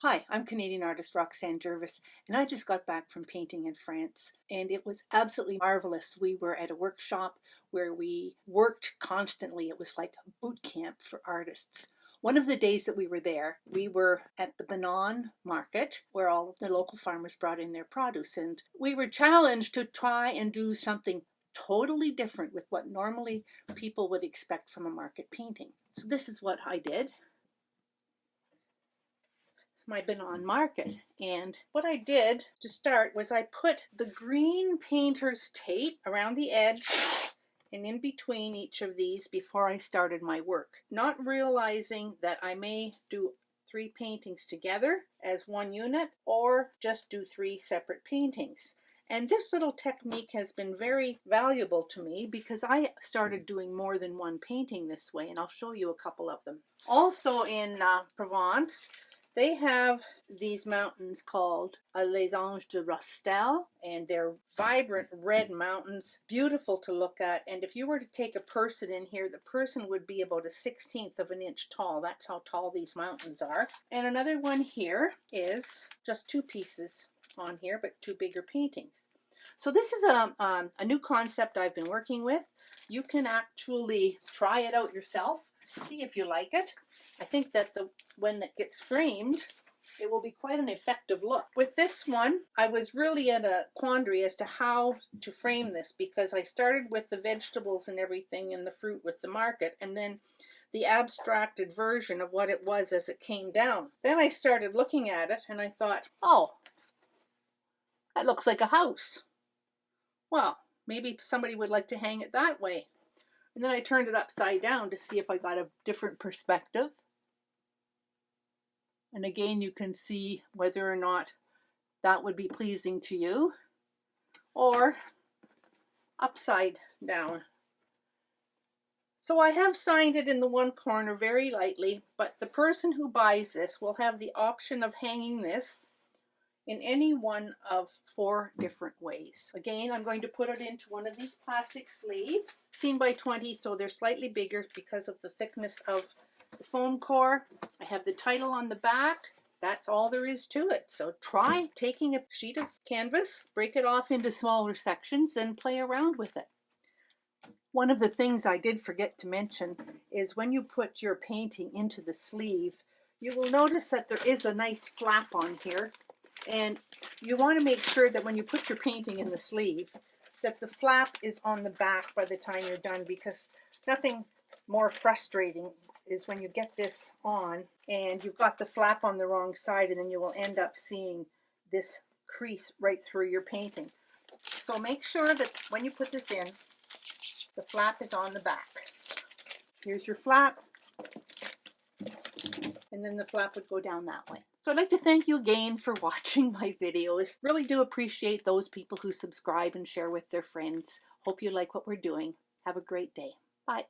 Hi, I'm Canadian artist Roxanne Jervis, and I just got back from painting in France, and it was absolutely marvelous. We were at a workshop where we worked constantly. It was like boot camp for artists. One of the days that we were there, we were at the Banon market where all of the local farmers brought in their produce, and we were challenged to try and do something totally different with what normally people would expect from a market painting. So this is what I did. My Banon market, and what I did to start was I put the green painter's tape around the edge and in between each of these before I started my work, not realizing that I may do 3 paintings together as one unit or just do 3 separate paintings. And this little technique has been very valuable to me because I started doing more than one painting this way, and I'll show you a couple of them. Also in Provence, they have these mountains called Les Anges de Rostel, and they're vibrant red mountains, beautiful to look at. And if you were to take a person in here, the person would be about 1/16 of an inch tall. That's how tall these mountains are. And another one here is just 2 pieces on here, but 2 bigger paintings. So this is a new concept I've been working with. You can actually try it out yourself. See if you like it. I think that when it gets framed, it will be quite an effective look. With this one, I was really at a quandary as to how to frame this because I started with the vegetables and everything and the fruit with the market, and then the abstracted version of what it was as it came down. Then I started looking at it and I thought, oh, that looks like a house. Well, maybe somebody would like to hang it that way. And then I turned it upside down to see if I got a different perspective. And again, you can see whether or not that would be pleasing to you. Or upside down. So I have signed it in the one corner very lightly, but the person who buys this will have the option of hanging this in any one of 4 different ways. Again, I'm going to put it into one of these plastic sleeves, 16 by 20, so they're slightly bigger because of the thickness of the foam core. I have the title on the back. That's all there is to it. So try taking a sheet of canvas, break it off into smaller sections, and play around with it. One of the things I did forget to mention is when you put your painting into the sleeve, you will notice that there is a nice flap on here. And you want to make sure that when you put your painting in the sleeve, that the flap is on the back by the time you're done, because nothing more frustrating is when you get this on and you've got the flap on the wrong side, and then you will end up seeing this crease right through your painting. So make sure that when you put this in, the flap is on the back. Here's your flap. And then the flap would go down that way. So I'd like to thank you again for watching my videos. Really do appreciate those people who subscribe and share with their friends. Hope you like what we're doing. Have a great day. Bye.